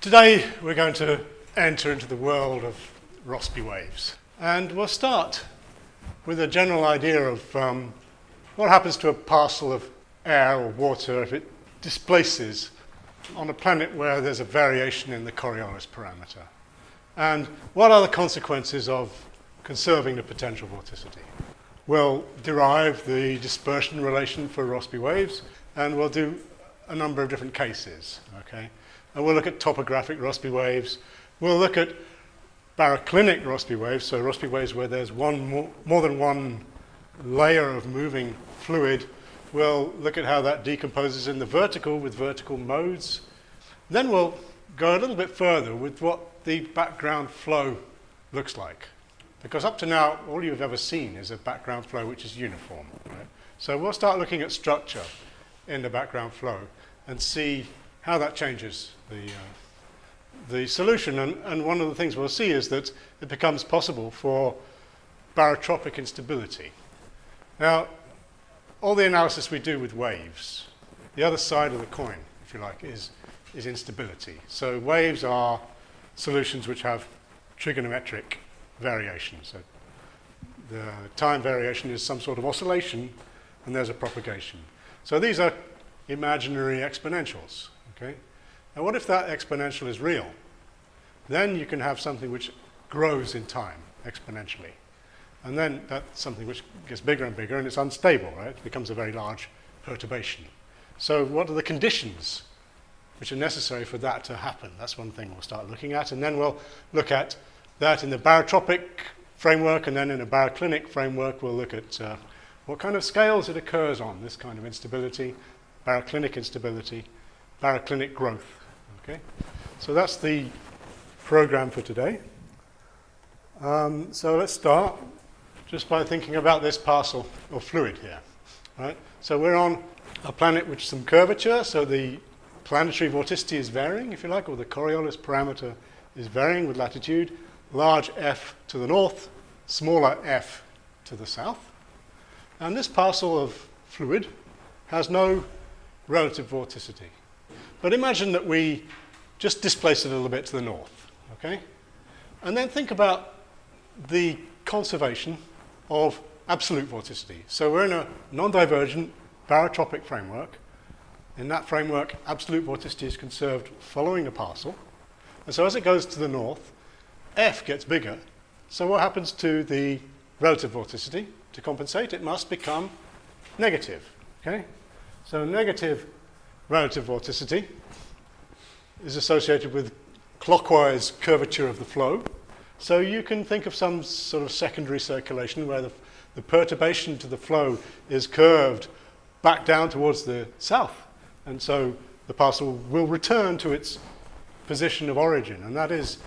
Today we're going to enter into the world of Rossby waves, and we'll start with a general idea of what happens to a parcel of air or water if it displaces on a planet where there's a variation in the Coriolis parameter, and what are the consequences of conserving the potential vorticity. We'll derive the dispersion relation for Rossby waves, and we'll do a number of different cases, okay? And we'll look at topographic Rossby waves. We'll look at baroclinic Rossby waves, so Rossby waves where there's more than one layer of moving fluid. We'll look at how that decomposes in the vertical with vertical modes. Then we'll go a little bit further with what the background flow looks like. Because up to now, all you've ever seen is a background flow which is uniform. Right? So we'll start looking at structure in the background flow and see how that changes the solution. And one of the things we'll see is that it becomes possible for barotropic instability. Now, all the analysis we do with waves, the other side of the coin, if you like, is instability. So waves are solutions which have trigonometric variation. So the time variation is some sort of oscillation, and there's a propagation. So these are imaginary exponentials. Okay? Now what if that exponential is real? Then you can have something which grows in time exponentially. And then that's something which gets bigger and bigger, and it's unstable, right? It becomes a very large perturbation. So what are the conditions which are necessary for that to happen? That's one thing we'll start looking at. And then we'll look at that in the barotropic framework, and then in a baroclinic framework we'll look at what kind of scales it occurs on, this kind of instability, baroclinic instability, baroclinic growth. Okay? So that's the program for today. So let's start just by thinking about this parcel of fluid here. Right? So we're on a planet with some curvature, so the planetary vorticity is varying, if you like, or the Coriolis parameter is varying with latitude. Large F to the north, smaller f to the south. And this parcel of fluid has no relative vorticity. But imagine that we just displace it a little bit to the north, okay? And then think about the conservation of absolute vorticity. So we're in a non-divergent barotropic framework. In that framework, absolute vorticity is conserved following a parcel. And so as it goes to the north, F gets bigger. So what happens to the relative vorticity? To compensate, it must become negative, okay? So negative relative vorticity is associated with clockwise curvature of the flow. So you can think of some sort of secondary circulation where the perturbation to the flow is curved back down towards the south. And so the parcel will return to its position of origin. And that is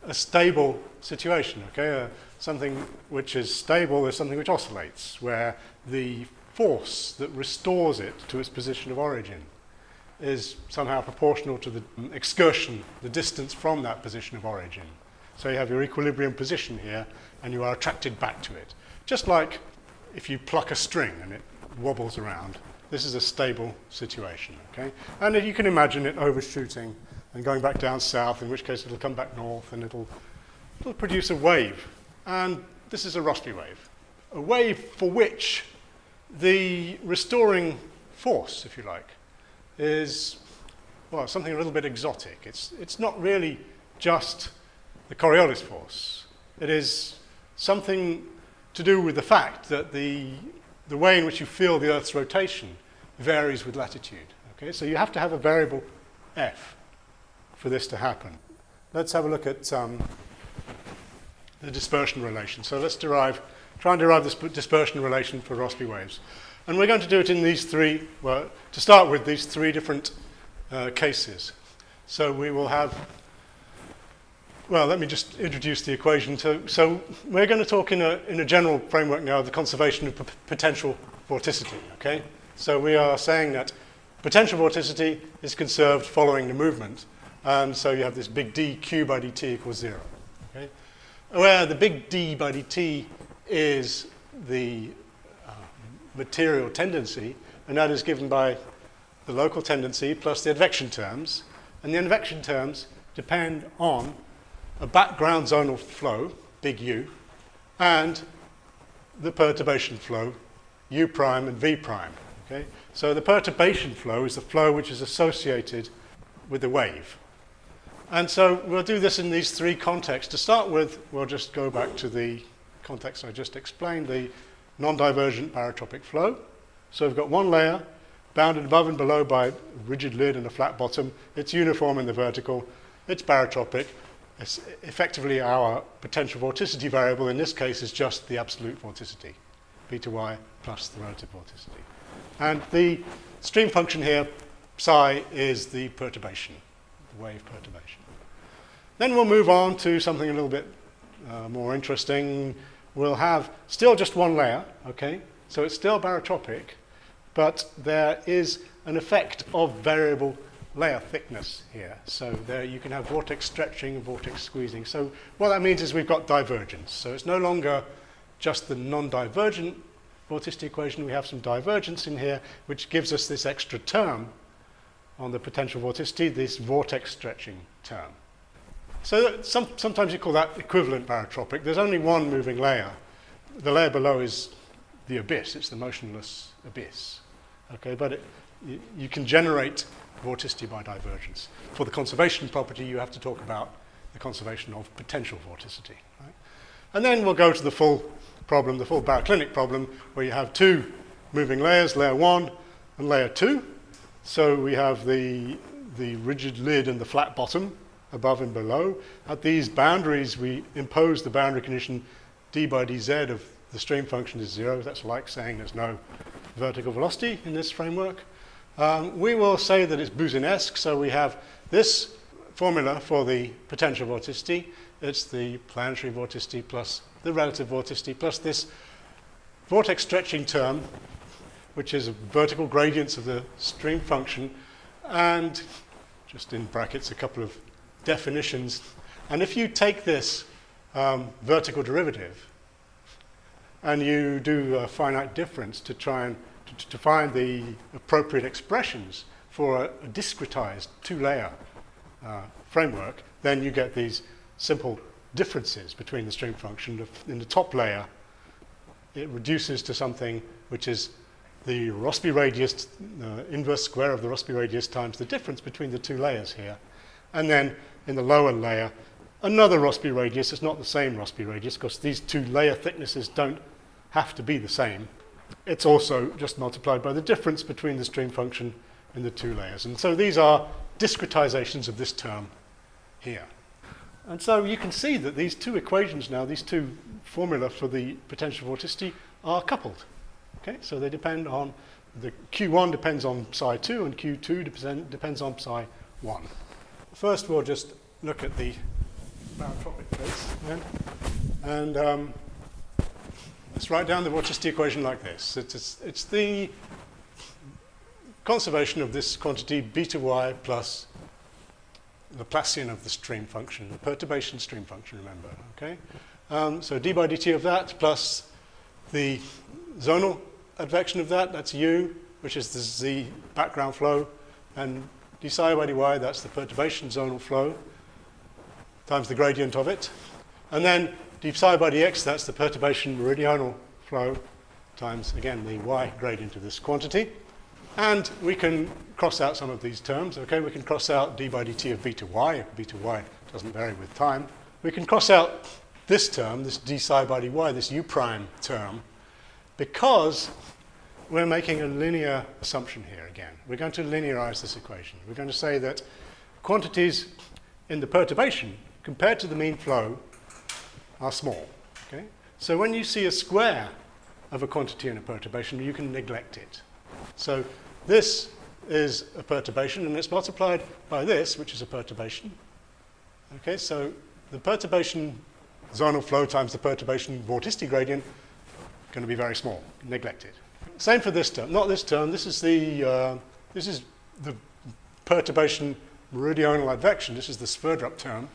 a stable situation, okay? Something which is stable is something which oscillates, where the force that restores it to its position of origin is somehow proportional to the excursion, the distance from that position of origin. So you have your equilibrium position here, and you are attracted back to it. Just like if you pluck a string and it wobbles around, this is a stable situation, okay? And you can imagine it overshooting and going back down south, in which case it'll come back north and it'll produce a wave. And this is a Rossby wave. A wave for which the restoring force, if you like, is, well, something a little bit exotic. It's not really just the Coriolis force. It is something to do with the fact that the way in which you feel the Earth's rotation varies with latitude. Okay? So you have to have a variable F for this to happen. Let's have a look at the dispersion relation. So let's try and derive this dispersion relation for Rossby waves. And we're going to do it in these three, well, to start with, these three different cases. So we will have, well, let me just introduce the equation. So we're going to talk in a general framework now of the conservation of potential vorticity, okay? So we are saying that potential vorticity is conserved following the movement. And so you have this big D Q by dt equals 0, okay? Where the big D by dt is the material tendency, and that is given by the local tendency plus the advection terms. And the advection terms depend on a background zonal flow, big U, and the perturbation flow, U prime and V prime. Okay? So the perturbation flow is the flow which is associated with the wave. And so we'll do this in these three contexts. To start with, we'll just go back to the context I just explained, the non-divergent barotropic flow. So we've got one layer, bounded above and below by a rigid lid and a flat bottom. It's uniform in the vertical. It's barotropic. It's effectively our potential vorticity variable in this case is just the absolute vorticity, beta y plus the relative vorticity. And the stream function here, psi, is the perturbation, the wave perturbation. Then we'll move on to something a little bit more interesting. We'll have still just one layer, okay? So it's still barotropic, but there is an effect of variable layer thickness here. So there you can have vortex stretching and vortex squeezing. So what that means is we've got divergence. So it's no longer just the non-divergent vorticity equation. We have some divergence in here, which gives us this extra term on the potential vorticity, this vortex stretching term. So sometimes you call that equivalent barotropic. There's only one moving layer. The layer below is the abyss. It's the motionless abyss. Okay, but you can generate vorticity by divergence. For the conservation property, you have to talk about the conservation of potential vorticity. Right? And then we'll go to the full problem, the full baroclinic problem, where you have two moving layers, layer 1 and layer 2. So we have the rigid lid and the flat bottom, above and below. At these boundaries, we impose the boundary condition d by dz of the stream function is 0. That's like saying there's no vertical velocity in this framework. We will say that it's Boussinesque, so we have this formula for the potential vorticity. It's the planetary vorticity plus the relative vorticity plus this vortex stretching term, which is vertical gradients of the stream function, and just in brackets a couple of definitions. And if you take this vertical derivative and you do a finite difference to try and to find the appropriate expressions for a discretized two-layer framework, then you get these simple differences between the stream function. In the top layer, it reduces to something which is the Rossby radius, inverse square of the Rossby radius times the difference between the two layers here. And then in the lower layer, another Rossby radius. It's not the same Rossby radius because these two layer thicknesses don't have to be the same. It's also just multiplied by the difference between the stream function in the two layers. And so these are discretizations of this term here. And so you can see that these two equations now, these two formula for the potential vorticity are coupled. Okay, so they depend on, the Q1 depends on psi 2 and Q2 depends on psi 1. First we'll just look at the barotropic case then. And let's write down the vorticity equation like this. It's the conservation of this quantity beta y plus Laplacian of the stream function, the perturbation stream function, remember, okay? So d by dt of that plus the zonal advection of that, that's u, which is the z background flow, and d psi by dy, that's the perturbation zonal flow, times the gradient of it. And then d psi by dx, that's the perturbation meridional flow, times, again, the y gradient of this quantity. And we can cross out some of these terms, okay? We can cross out d by dt of beta y, if beta y doesn't vary with time. We can cross out this term, this d psi by dy, this u prime term, because we're making a linear assumption here again. We're going to linearize this equation. We're going to say that quantities in the perturbation compared to the mean flow are small, okay? So when you see a square of a quantity in a perturbation, you can neglect it. So this is a perturbation, and it's multiplied by this, which is a perturbation. Okay, so the perturbation zonal flow times the perturbation vorticity gradient going to be very small, neglected. Same for this term. Not this term. This is the perturbation meridional advection. This is the Sverdrup term.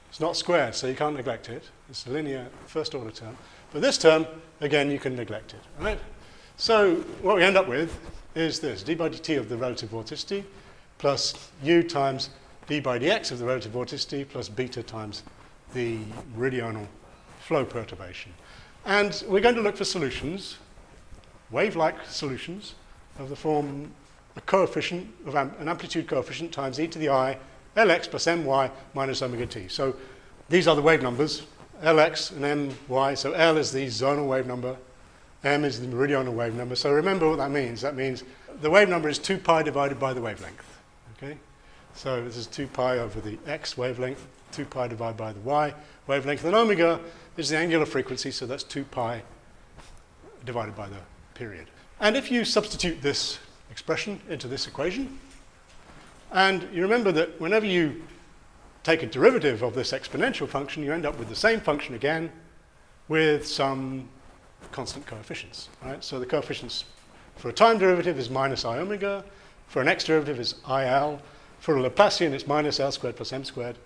It's not squared, so you can't neglect it. It's a linear first-order term. But this term, again, you can neglect it. Right? So what we end up with is this, d by dt of the relative vorticity plus u times d by dx of the relative vorticity plus beta times the meridional flow perturbation. And we're going to look for solutions, wave-like solutions, of the form a coefficient of an amplitude coefficient times e to the I Lx plus my minus omega t. So these are the wave numbers, Lx and my. So L is the zonal wave number, m is the meridional wave number. So remember what that means. That means the wave number is 2 pi divided by the wavelength. Okay? So this is 2 pi over the x wavelength, 2 pi divided by the y wavelength, and omega is the angular frequency, so that's 2 pi divided by the period. And if you substitute this expression into this equation, and you remember that whenever you take a derivative of this exponential function, you end up with the same function again with some constant coefficients, right? So the coefficients for a time derivative is minus I omega, for an x derivative is IL, for a Laplacian it's minus L squared plus m squared.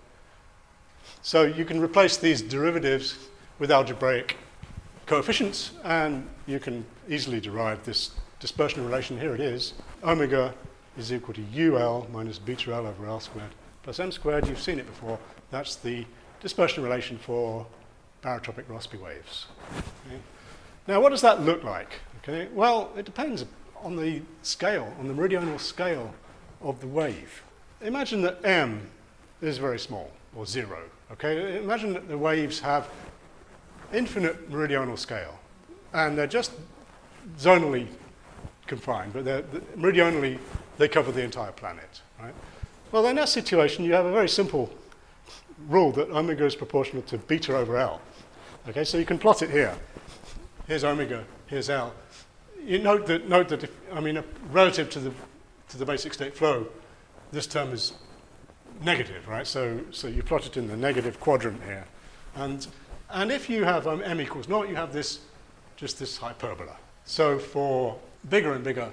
So you can replace these derivatives with algebraic coefficients, and you can easily derive this dispersion relation. Here it is. Omega is equal to UL minus beta L over L squared plus m squared. You've seen it before. That's the dispersion relation for barotropic Rossby waves. Okay. Now, what does that look like? Okay. Well, it depends on the scale, on the meridional scale of the wave. Imagine that m is very small, or 0. Okay. Imagine that the waves have infinite meridional scale, and they're just zonally confined, but meridionally they cover the entire planet, right? Well, in that situation, you have a very simple rule that omega is proportional to beta over L. Okay, so you can plot it here. Here's omega, here's L. You note that if, relative to the basic state flow, this term is negative, right? So you plot it in the negative quadrant here, and if you have m equals 0, you have just this hyperbola. So for bigger and bigger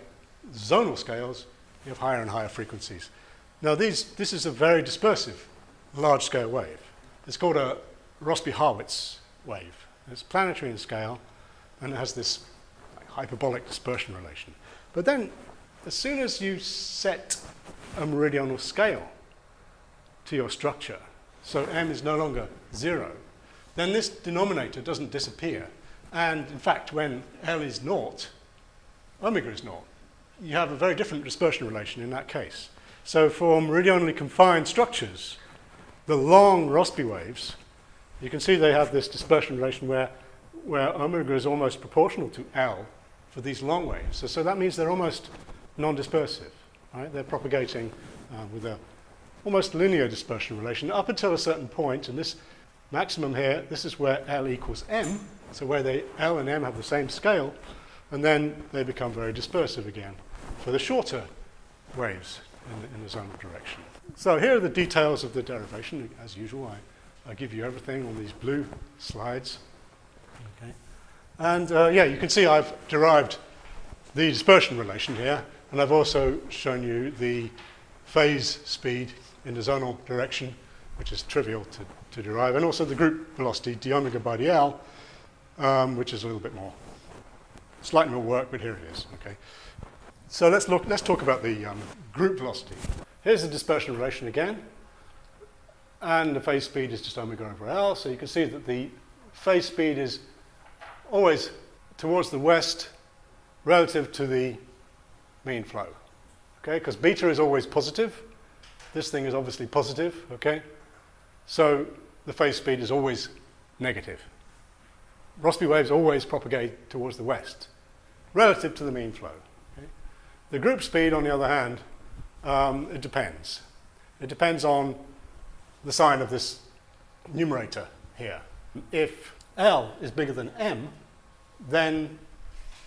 zonal scales, you have higher and higher frequencies. Now this is a very dispersive large-scale wave. It's called a Rossby-Harwitz wave. It's planetary in scale, and it has this hyperbolic dispersion relation. But then, as soon as you set a meridional scale to your structure, so m is no longer 0, then this denominator doesn't disappear. And in fact, when L is 0, omega is 0. You have a very different dispersion relation in that case. So for meridionally confined structures, the long Rossby waves, you can see they have this dispersion relation where omega is almost proportional to L for these long waves. So that means they're almost non-dispersive, right? They're propagating with a almost linear dispersion relation up until a certain point, and this maximum here, this is where L equals m, so where L and m have the same scale, and then they become very dispersive again for the shorter waves in the zonal direction. So here are the details of the derivation. As usual, I give you everything on these blue slides. Okay. And you can see I've derived the dispersion relation here, and I've also shown you the phase speed in the zonal direction, which is trivial to derive, and also the group velocity, d omega by dl, which is a little bit more, slightly more work, but here it is. Okay. So let's talk about the group velocity. Here's the dispersion relation again, and the phase speed is just omega over L. So you can see that the phase speed is always towards the west relative to the mean flow. Okay, because beta is always positive. This thing is obviously positive. Okay, so the phase speed is always negative. Rossby waves always propagate towards the west relative to the mean flow. The group speed, on the other hand, it depends. It depends on the sign of this numerator here. If L is bigger than m, then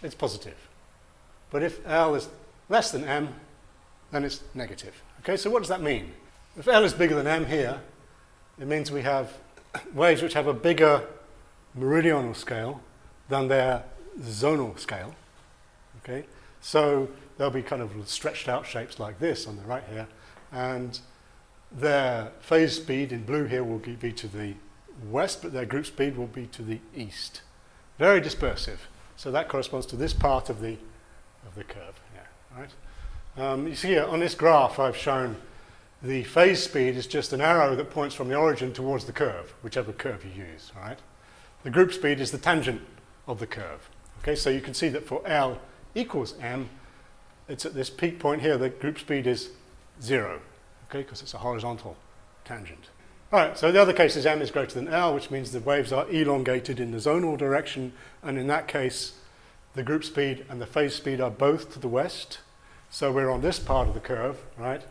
it's positive. But if L is less than m, then it's negative. Okay, so what does that mean? If L is bigger than m here, it means we have waves which have a bigger meridional scale than their zonal scale. Okay, so they'll be kind of stretched out shapes like this on the right here, and their phase speed in blue here will be to the west, but their group speed will be to the east. Very dispersive. So that corresponds to this part of the curve. Yeah, right. You see here on this graph I've shown the phase speed is just an arrow that points from the origin towards the curve, whichever curve you use, right? The group speed is the tangent of the curve. Okay, so you can see that for L equals m, it's at this peak point here, the group speed is 0, okay, because it's a horizontal tangent. All right, so the other case is m is greater than L, which means the waves are elongated in the zonal direction, and in that case, the group speed and the phase speed are both to the west. So we're on this part of the curve, right?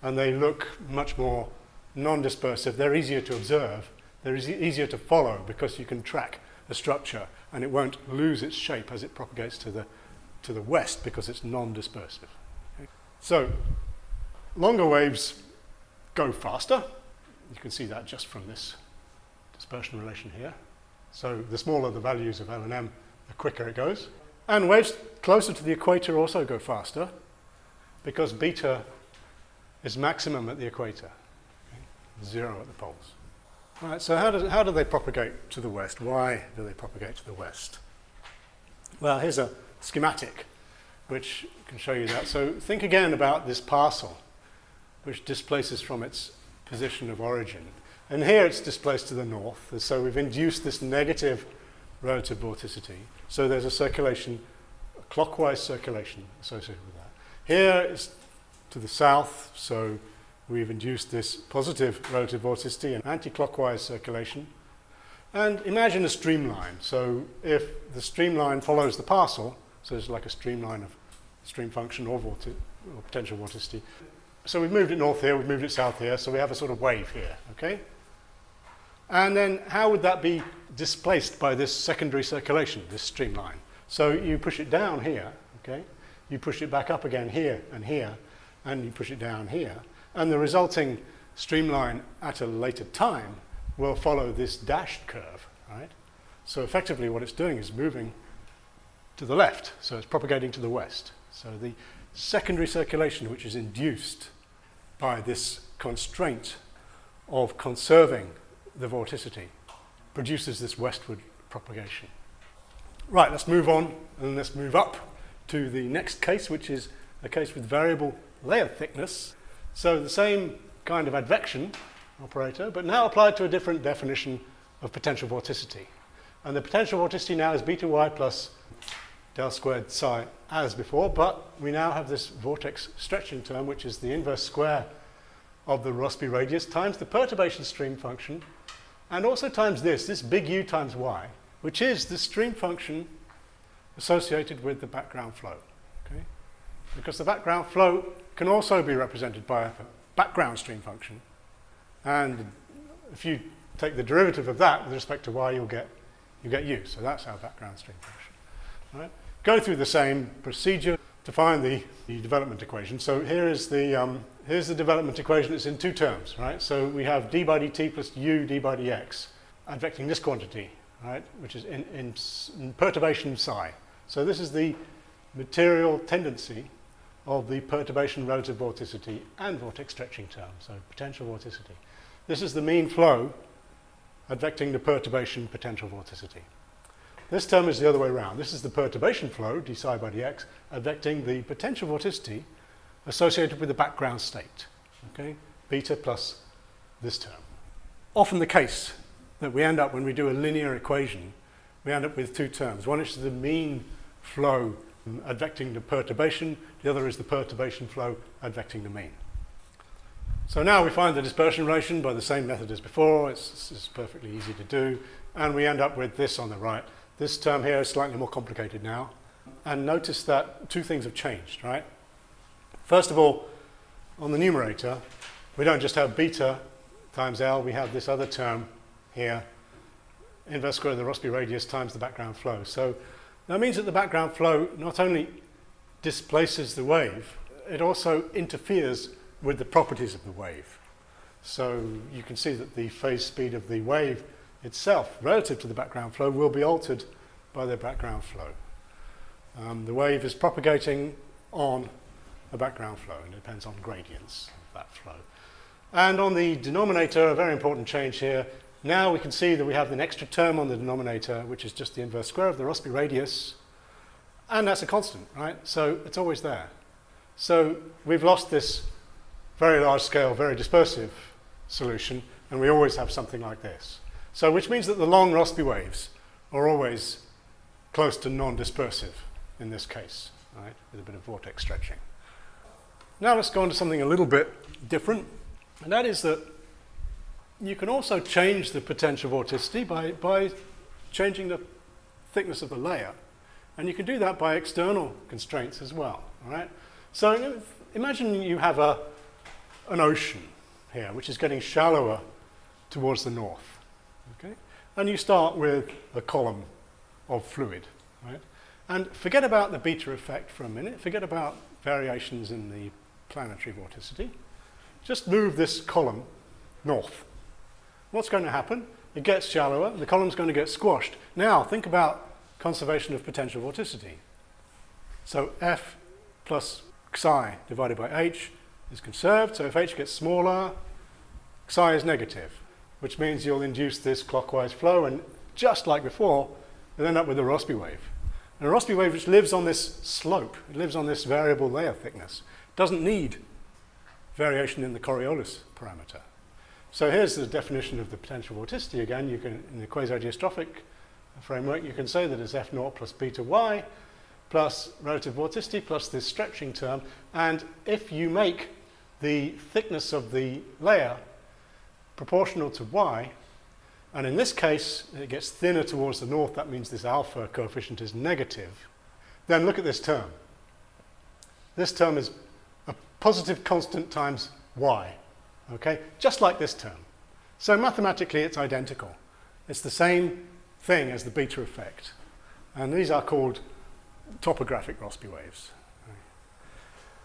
And they look much more non-dispersive. They're easier to observe. They're easier to follow because you can track the structure and it won't lose its shape as it propagates to the west because it's non-dispersive. Okay? So longer waves go faster. You can see that just from this dispersion relation here. So the smaller the values of L and M, the quicker it goes. And waves closer to the equator also go faster because beta is maximum at the equator, okay? 0 at the poles. All right, so how do they propagate to the west? Why do they propagate to the west? Well, here's a schematic which can show you that. So think again about this parcel, which displaces from its position of origin. And here it's displaced to the north, and so we've induced this negative relative vorticity. So there's a circulation, a clockwise circulation associated with that. Here it's to the south, so we've induced this positive relative vorticity and anti-clockwise circulation. And imagine a streamline. So if the streamline follows the parcel, so it's like a streamline of stream function or potential vorticity. So we've moved it north here, we've moved it south here, so we have a sort of wave here, okay? And then how would that be displaced by this secondary circulation, this streamline? So you push it down here, okay? You push it back up again here, and you push it down here. And the resulting streamline at a later time will follow this dashed curve, right? So effectively what it's doing is moving to the left, so it's propagating to the west. So the secondary circulation, which is induced by this constraint of conserving the vorticity, produces this westward propagation. Right, let's move on and let's move up to the next case, which is a case with variable layer thickness. So the same kind of advection operator, but now applied to a different definition of potential vorticity. And the potential vorticity now is beta y plus del squared psi as before, but we now have this vortex stretching term, which is the inverse square of the Rossby radius times the perturbation stream function, and also times this big U times y, which is the stream function associated with the background flow. Okay? Because the background flow can also be represented by a background stream function, and if you take the derivative of that with respect to y, you get U. So that's our background stream function. Right? Go through the same procedure to find the development equation. So here's the development equation. It's in two terms, right? So we have d by dt plus u d by dx, advecting this quantity, right, which is in perturbation psi. So this is the material tendency of the perturbation relative vorticity and vortex stretching term, so potential vorticity. This is the mean flow advecting the perturbation potential vorticity. This term is the other way around. This is the perturbation flow, d psi by dx, advecting the potential vorticity associated with the background state, okay? Beta plus this term. Often the case that we end up when we do a linear equation, we end up with two terms. One is the mean flow advecting the perturbation, the other is the perturbation flow advecting the mean. So now we find the dispersion relation by the same method as before. It's perfectly easy to do, and we end up with this on the right. This term here is slightly more complicated now, and notice that two things have changed, right? First of all, on the numerator, we don't just have beta times L, we have this other term here, inverse square of the Rossby radius times the background flow. So that means that the background flow not only displaces the wave, it also interferes with the properties of the wave. So you can see that the phase speed of the wave itself, relative to the background flow, will be altered by the background flow. The wave is propagating on a background flow, and it depends on gradients of that flow. And on the denominator, a very important change here. Now we can see that we have an extra term on the denominator, which is just the inverse square of the Rossby radius, and that's a constant, right? So it's always there. So we've lost this very large scale, very dispersive solution, and we always have something like this. So which means that the long Rossby waves are always close to non-dispersive in this case, right, with a bit of vortex stretching. Now let's go on to something a little bit different, and that is that you can also change the potential vorticity by changing the thickness of the layer, and you can do that by external constraints as well. All right? So imagine you have an ocean here, which is getting shallower towards the north. Okay? And you start with a column of fluid. Right? And forget about the beta effect for a minute. Forget about variations in the planetary vorticity. Just move this column north. What's going to happen? It gets shallower, the column's going to get squashed. Now, think about conservation of potential vorticity. So F plus psi divided by H is conserved, so if H gets smaller, psi is negative, which means you'll induce this clockwise flow, and just like before, you'll end up with a Rossby wave. And a Rossby wave which lives on this slope, it lives on this variable layer thickness, doesn't need variation in the Coriolis parameter. So here's the definition of the potential vorticity again. You can, in the quasi-geostrophic framework, you can say that it's F0 plus beta y plus relative vorticity plus this stretching term. And if you make the thickness of the layer proportional to y, and in this case it gets thinner towards the north, that means this alpha coefficient is negative, then look at this term. This term is a positive constant times y. Okay, just like this term. So mathematically it's identical. It's the same thing as the beta effect. And these are called topographic Rossby waves.